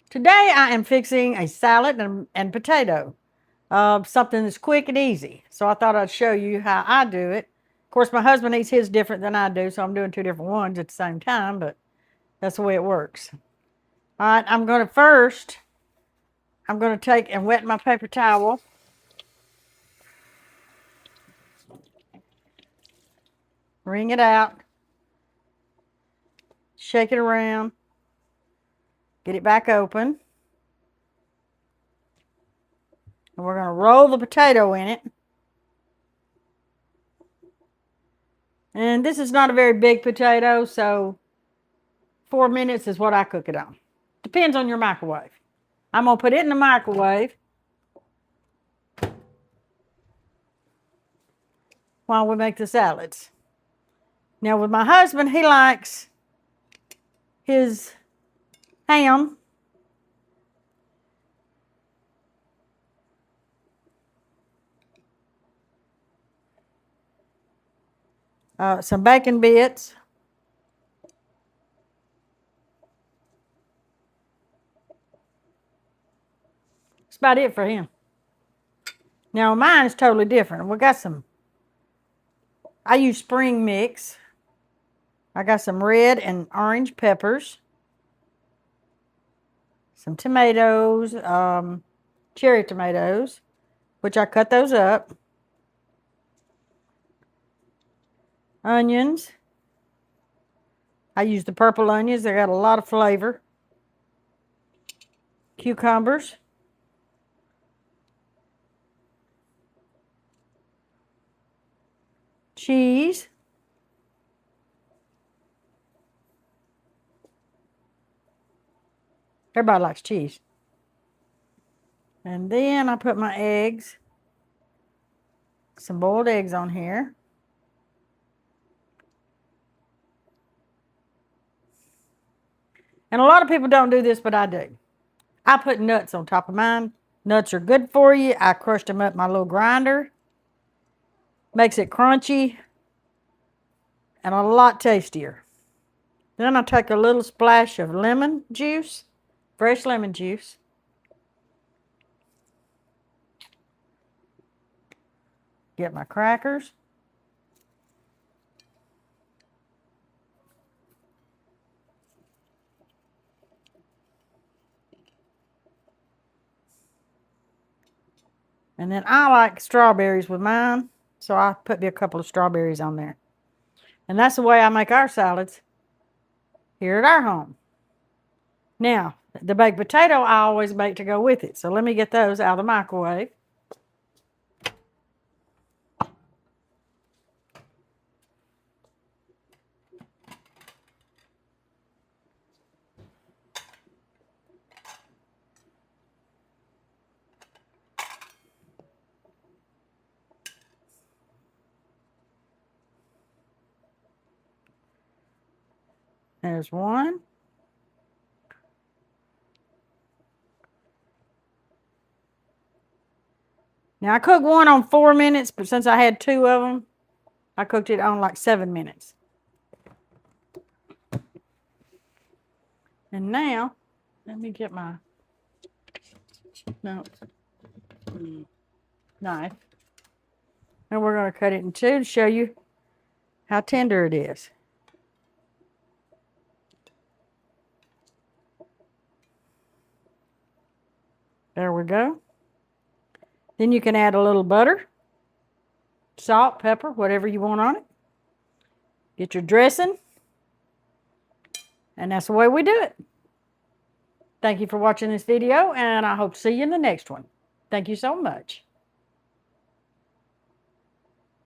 Today I am fixing a salad and potato, something that's quick and easy. So I thought I'd show you how I do it. Of course, my husband eats his different than I do, so I'm doing two different ones at the same time, but that's the way it works. All right, I'm going to take and wet my paper towel. Wring it out. Shake it around. Get it back open. And we're going to roll the potato in it. And this is not a very big potato, so 4 minutes is what I cook it on. Depends on your microwave. I'm going to put it in the microwave while we make the salads. Now, with my husband, he likes his ham. Some bacon bits. That's about it for him. Now, mine is totally different. We got I use spring mix. I got some red and orange peppers. Some tomatoes, cherry tomatoes, which I cut those up. Onions. I use the purple onions. They got a lot of flavor. Cucumbers. Cheese. Everybody likes cheese. And then I put my eggs. Some boiled eggs on here. And a lot of people don't do this, but I do. I put nuts on top of mine. Nuts are good for you. I crushed them up in my little grinder. Makes it crunchy and a lot tastier. Then I take a little splash of lemon juice, fresh lemon juice. Get my crackers. And then I like strawberries with mine, so I put me a couple of strawberries on there. And that's the way I make our salads here at our home. Now, the baked potato I always bake to go with it. So let me get those out of the microwave. There's one. Now, I cooked one on 4 minutes, but since I had two of them, I cooked it on like 7 minutes. And now, let me get my knife. And we're going to cut it in two to show you how tender it is. There we go. Then you can add a little butter, salt, pepper, whatever you want on it. Get your dressing. And that's the way we do it. Thank you for watching this video, and I hope to see you in the next one. Thank you so much.